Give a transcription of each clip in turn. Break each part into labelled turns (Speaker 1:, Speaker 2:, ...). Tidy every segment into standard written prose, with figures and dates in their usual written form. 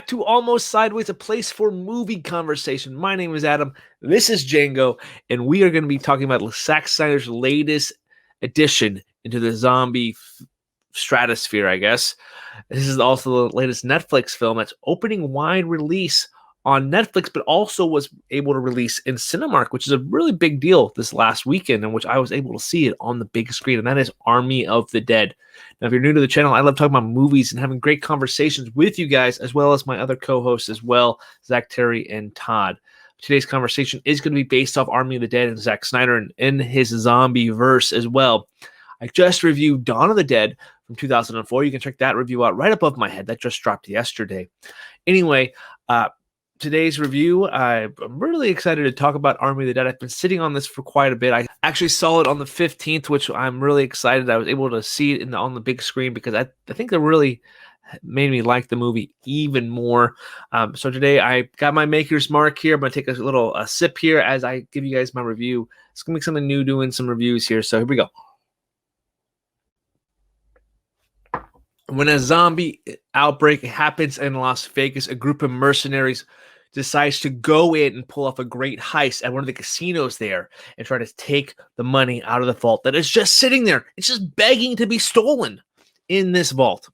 Speaker 1: back to Almost Sideways, a place for movie conversation. My name is Adam. This is Django, and we are going to be talking about Zack Snyder's latest addition into the zombie stratosphere, I guess. This is also the latest Netflix film that's opening wide release on Netflix, but also was able to release in Cinemark, which is a really big deal this last weekend, in which I was able to see it on the big screen, and that is Army of the Dead. Now, if you're new to the channel, I love talking about movies and having great conversations with you guys, as well as my other co-hosts as well, Zach, Terry, and Todd. Today's conversation is going to be based off Army of the Dead and Zack Snyder and in his zombie verse as well. I just reviewed Dawn of the Dead from 2004. You can check that review out right above my head. That just dropped yesterday. Anyway, today's review, I'm really excited to talk about Army of the Dead. I've been sitting on this for quite a bit. I actually saw it on the 15th, which I'm really excited. I was able to see it on the big screen because I think it really made me like the movie even more. So today I got my maker's mark here. I'm going to take a little sip here as I give you guys my review. It's going to be something new doing some reviews here. So here we go. When a zombie outbreak happens in Las Vegas, a group of mercenaries decides to go in and pull off a great heist at one of the casinos there and try to take the money out of the vault that is just sitting there. It's just begging to be stolen in this vault.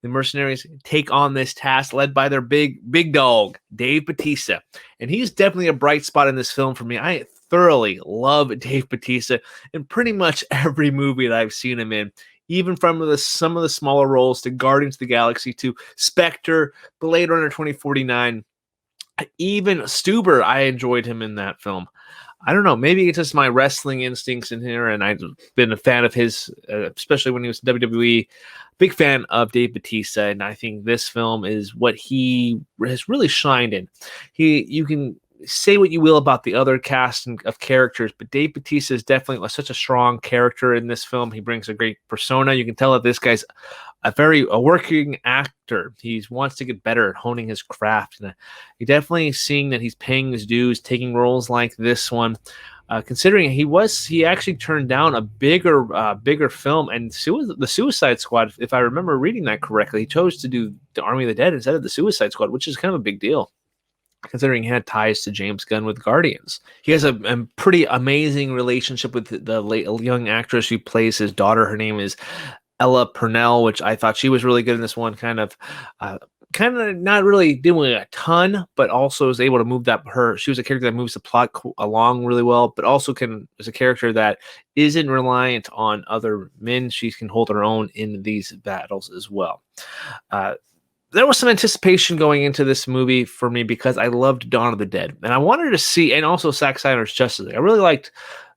Speaker 1: The mercenaries take on this task led by their big dog, Dave Bautista. And he's definitely a bright spot in this film for me. I thoroughly love Dave Bautista in pretty much every movie that I've seen him in. Even from some of the smaller roles to Guardians of the Galaxy to Spectre, Blade Runner 2049, even Stuber, I enjoyed him in that film. I don't know, maybe it's just my wrestling instincts in here, and I've been a fan of his, especially when he was in WWE. Big fan of Dave Bautista, and I think this film is what he has really shined in. You can say what you will about the other cast of characters, but Dave Bautista is definitely such a strong character in this film. He brings a great persona. You can tell that this guy's a working actor. He wants to get better at honing his craft. And you're definitely seeing that he's paying his dues, taking roles like this one. Considering he actually turned down a bigger film, and the Suicide Squad, if I remember reading that correctly, he chose to do the Army of the Dead instead of the Suicide Squad, which is kind of a big deal, considering he had ties to James Gunn with Guardians. He has a pretty amazing relationship with the young actress who plays his daughter. Her name is Ella Purnell, which I thought she was really good in this one. Kind of not really doing a ton, but also is able to move she was a character that moves the plot along really well, but also is a character that isn't reliant on other men. She can hold her own in these battles as well. There was some anticipation going into this movie for me because I loved Dawn of the Dead, and I wanted to see, and also Zack Snyder's Justice League. I really liked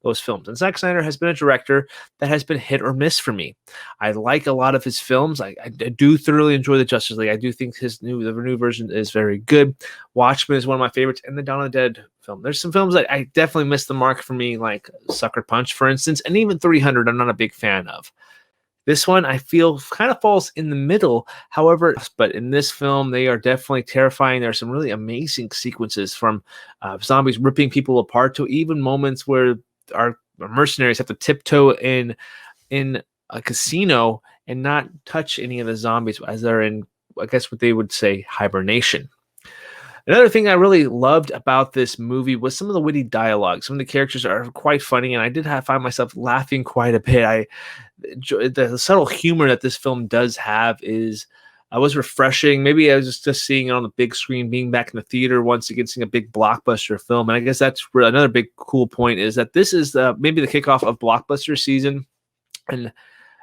Speaker 1: those films, and Zack Snyder has been a director that has been hit or miss for me. I like a lot of his films. I do thoroughly enjoy the Justice League. I do think the new version is very good. Watchmen is one of my favorites, and the Dawn of the Dead film. There's some films that I definitely missed the mark for me, like Sucker Punch, for instance, and even 300 I'm not a big fan of. This one, I feel, kind of falls in the middle. However, but in this film, they are definitely terrifying. There are some really amazing sequences from zombies ripping people apart to even moments where our mercenaries have to tiptoe in a casino and not touch any of the zombies as they're in, I guess what they would say, hibernation. Another thing I really loved about this movie was some of the witty dialogue. Some of the characters are quite funny, and I did find myself laughing quite a bit. The subtle humor that this film does have was refreshing. Maybe I was just seeing it on the big screen, being back in the theater once again, seeing a big blockbuster film. And I guess that's another big cool point, is that this is maybe the kickoff of blockbuster season. But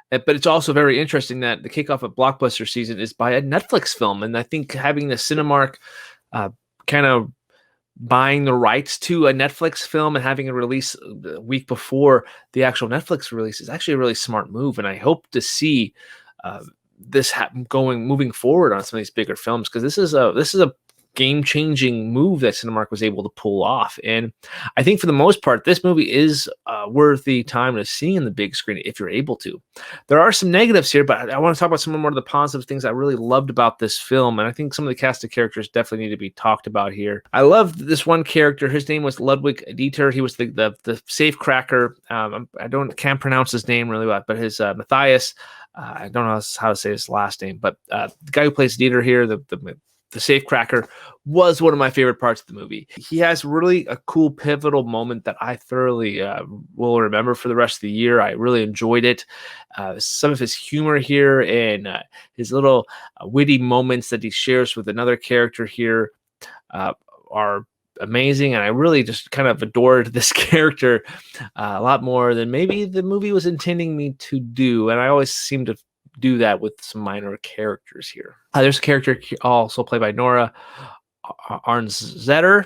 Speaker 1: it's also very interesting that the kickoff of blockbuster season is by a Netflix film. And I think having the Cinemark kind of buying the rights to a Netflix film and having a release a week before the actual Netflix release is actually a really smart move. And I hope to see this moving forward on some of these bigger films, because this is a game-changing move that Cinemark was able to pull off. And I think for the most part, this movie is worth the time to see in the big screen if you're able to. There are some negatives here, but I want to talk about some more of the positive things I really loved about this film. And I think some of the cast of characters definitely need to be talked about here. I loved this one character. His name was Ludwig Dieter. He was the safe cracker. Can't pronounce his name really well, but his Matthias. I don't know how to say his last name, but the guy who plays Dieter here, the the safecracker, was one of my favorite parts of the movie. He has really a cool pivotal moment that I thoroughly will remember for the rest of the year. I really enjoyed it. Some of his humor here and his little witty moments that he shares with another character here are amazing, and I really just kind of adored this character a lot more than maybe the movie was intending me to do, and I always seem to do that with some minor characters here. There's a character also played by Nora Arnzetter,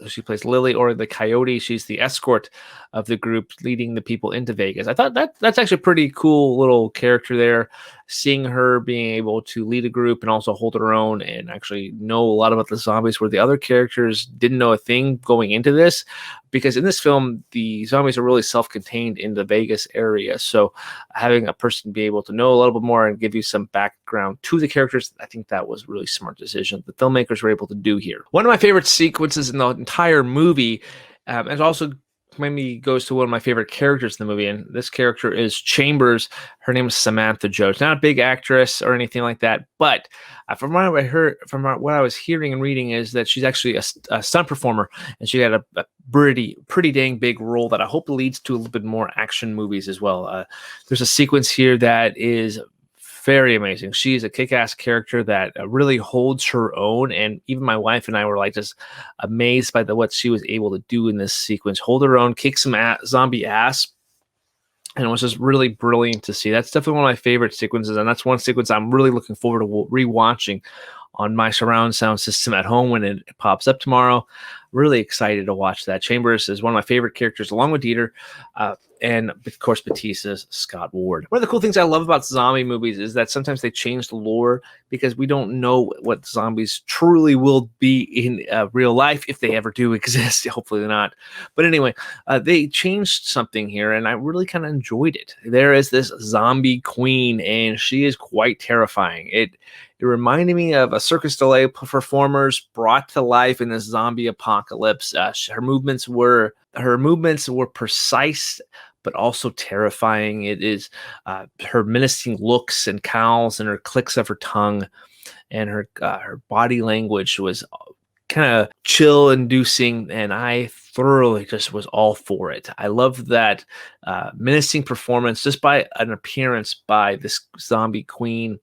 Speaker 1: she plays Lily, or the Coyote. She's the escort of the group, leading the people into Vegas. I thought that's actually a pretty cool little character there. Seeing her being able to lead a group and also hold her own and actually know a lot about the zombies, where the other characters didn't know a thing going into this. Because in this film, the zombies are really self-contained in the Vegas area. So having a person be able to know a little bit more and give you some background to the characters, I think that was a really smart decision the filmmakers were able to do here. One of my favorite sequences in the entire movie, and also maybe goes to one of my favorite characters in the movie, and this character is Chambers. Her name is Samantha Joe. She's not a big actress or anything like that, but from what I heard, from what I was hearing and reading, is that she's actually a stunt performer, and she had a pretty dang big role that I hope leads to a little bit more action movies as well. There's a sequence here that is very amazing. She's a kick-ass character that really holds her own, and even my wife and I were like just amazed by what she was able to do in this sequence. Hold her own, kick some zombie ass, and it was just really brilliant to see. That's definitely one of my favorite sequences, and that's one sequence I'm really looking forward to rewatching on my surround sound system at home when it pops up tomorrow. Really excited to watch that. Chambers is one of my favorite characters, along with Dieter, and of course Bautista's Scott Ward. One of the cool things I love about zombie movies is that sometimes they change the lore because we don't know what zombies truly will be in real life, if they ever do exist. Hopefully not. But anyway, they changed something here, and I really kind of enjoyed it. There is this zombie queen, and she is quite terrifying. It reminded me of a Circus du Soleil performers brought to life in this zombie apocalypse. Her movements were precise, but also terrifying. It is her menacing looks and cowls and her clicks of her tongue, and her body language was kind of chill-inducing, and I thoroughly just was all for it. I love that menacing performance just by an appearance by this zombie queen,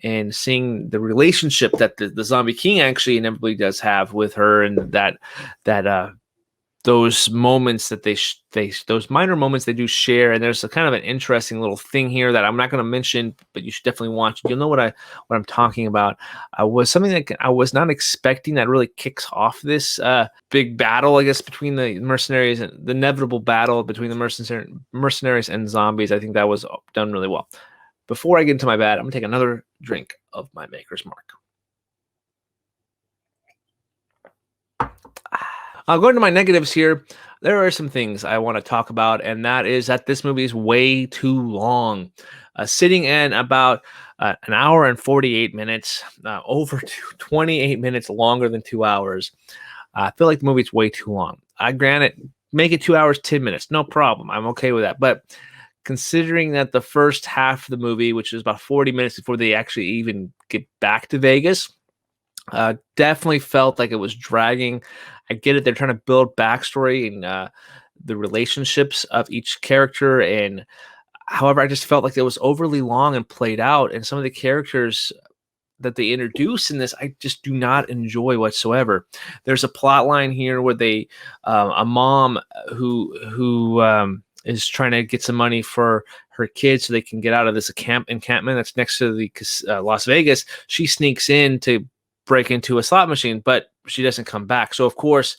Speaker 1: and seeing the relationship that the zombie king actually inevitably does have with her, and that those moments that those minor moments they do share. And there's a kind of an interesting little thing here that I'm not going to mention, but you should definitely watch. You'll know what I'm talking about. Was something that I was not expecting that really kicks off this big battle, I guess, between the mercenaries, and the inevitable battle between the mercenaries and zombies. I think that was done really well. Before I get into my bad, I'm going to take another drink of my Maker's Mark. Going to my negatives here, there are some things I want to talk about, and that is that this movie is way too long. Sitting in about an hour and 48 minutes, over 28 minutes longer than 2 hours. I feel like the movie's way too long. I grant it, make it 2 hours, 10 minutes, no problem. I'm okay with that. But considering that the first half of the movie, which is about 40 minutes before they actually even get back to Vegas, definitely felt like it was dragging. I get it. They're trying to build backstory and the relationships of each character. And however, I just felt like it was overly long and played out. And some of the characters that they introduce in this, I just do not enjoy whatsoever. There's a plot line here where a mom who is trying to get some money for her kids so they can get out of this encampment that's next to the Las Vegas. She sneaks in to break into a slot machine, but she doesn't come back. So of course,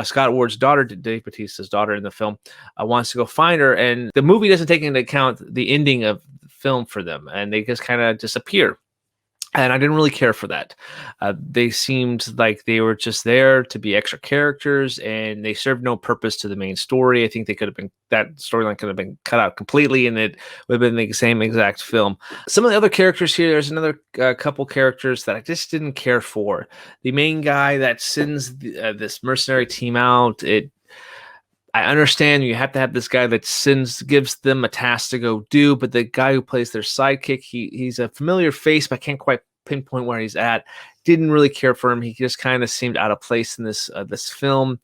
Speaker 1: Scott Ward's daughter, Dave Bautista's daughter in the film, wants to go find her, and the movie doesn't take into account the ending of the film for them, and they just kind of disappear. And I didn't really care for that. They seemed like they were just there to be extra characters, and they served no purpose to the main story. I think that storyline could have been cut out completely, and it would have been the same exact film. Some of the other characters here, there's another couple characters that I just didn't care for. The main guy that sends this mercenary team out, I understand you have to have this guy that gives them a task to go do, but the guy who plays their sidekick, he's a familiar face, but I can't quite pinpoint where he's at. didn't really care for him. He just kind of seemed out of place in this film,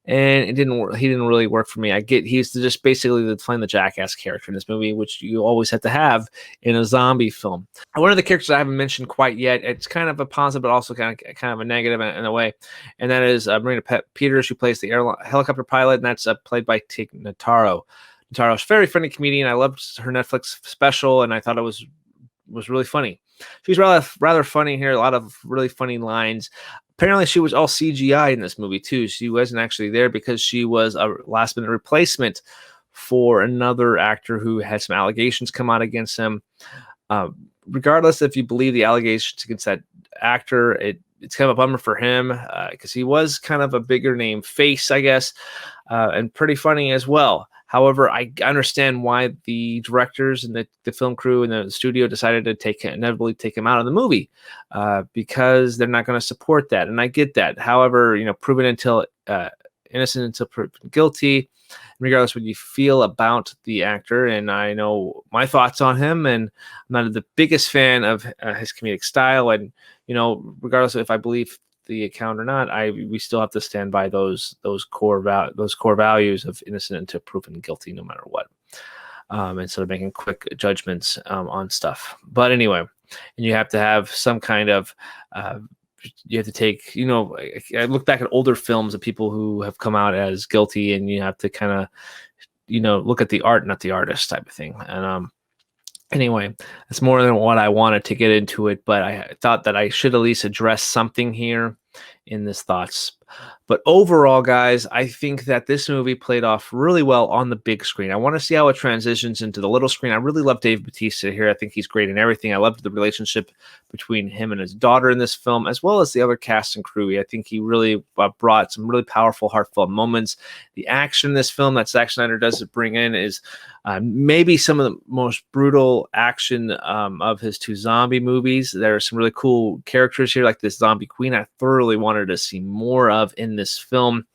Speaker 1: and it didn't work. He didn't really work for me. I get he's just basically playing the jackass character in this movie, which you always have to have in a zombie film. One of the characters I haven't mentioned quite yet, it's kind of a positive, but also kind of a negative in a way, and that is Marina Peters, who plays the helicopter pilot, and that's played by Tig Notaro. Notaro's a very funny comedian. I loved her Netflix special, and I thought it was really funny. She's rather funny here. A lot of really funny lines. Apparently, she was all CGI in this movie too. She wasn't actually there because she was a last-minute replacement for another actor who had some allegations come out against him. Regardless if you believe the allegations against that actor, it's kind of a bummer for him because he was kind of a bigger name face, I guess, and pretty funny as well. However, I understand why the directors and the film crew and the studio decided to inevitably take him out of the movie because they're not going to support that. And I get that. However, proven until innocent until proven guilty, regardless what you feel about the actor. And I know my thoughts on him, and I'm not the biggest fan of his comedic style. And, regardless of if I believe the account or not, we still have to stand by those core values of innocent until proven guilty, no matter what. Instead of making quick judgments on stuff. But anyway, and you have to have some kind of you have to take, I look back at older films of people who have come out as guilty, and you have to kind of, look at the art, not the artist type of thing. And anyway, that's more than what I wanted to get into it, but I thought that I should at least address something here in this thoughts. But overall, guys, I think that this movie played off really well on the big screen. I want to see how it transitions into the little screen. I really love Dave Bautista here. I think he's great in everything. I loved the relationship between him and his daughter in this film, as well as the other cast and crew. I think he really brought some really powerful, heartfelt moments. The action in this film that Zack Snyder does bring in is maybe some of the most brutal action of his two zombie movies. There are some really cool characters here, like this zombie queen I thoroughly wanted to see more of in this film.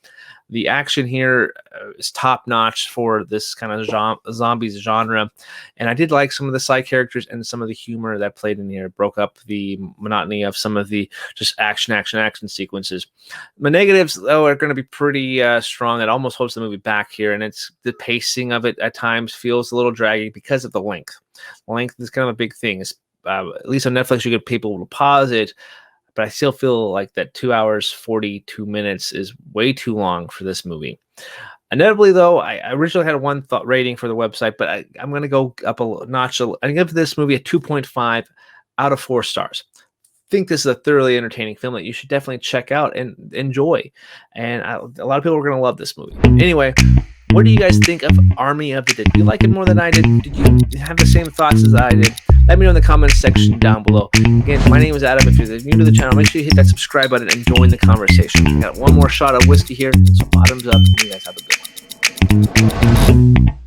Speaker 1: The action here is top notch for this kind of zombies genre, and I did like some of the side characters and some of the humor that played in here. It broke up the monotony of some of the just action sequences. The negatives, though, are going to be pretty strong. It almost holds the movie back here, and it's the pacing of it at times feels a little draggy because of the length. Length is kind of a big thing. At least on Netflix, you get people to pause it. But I still feel like that 2 hours, 42 minutes is way too long for this movie. Inevitably, though, I originally had a 1 thought rating for the website, but I'm going to go up a notch. I give this movie a 2.5 out of 4 stars. I think this is a thoroughly entertaining film that you should definitely check out and enjoy. And a lot of people are going to love this movie. Anyway, what do you guys think of Army of the Dead? Did you like it more than I did? Did you have the same thoughts as I did? Let me know in the comments section down below. Again, my name is Adam. If you're new to the channel, make sure you hit that subscribe button and join the conversation. We got one more shot of whiskey here, so bottoms up. You guys have a good one.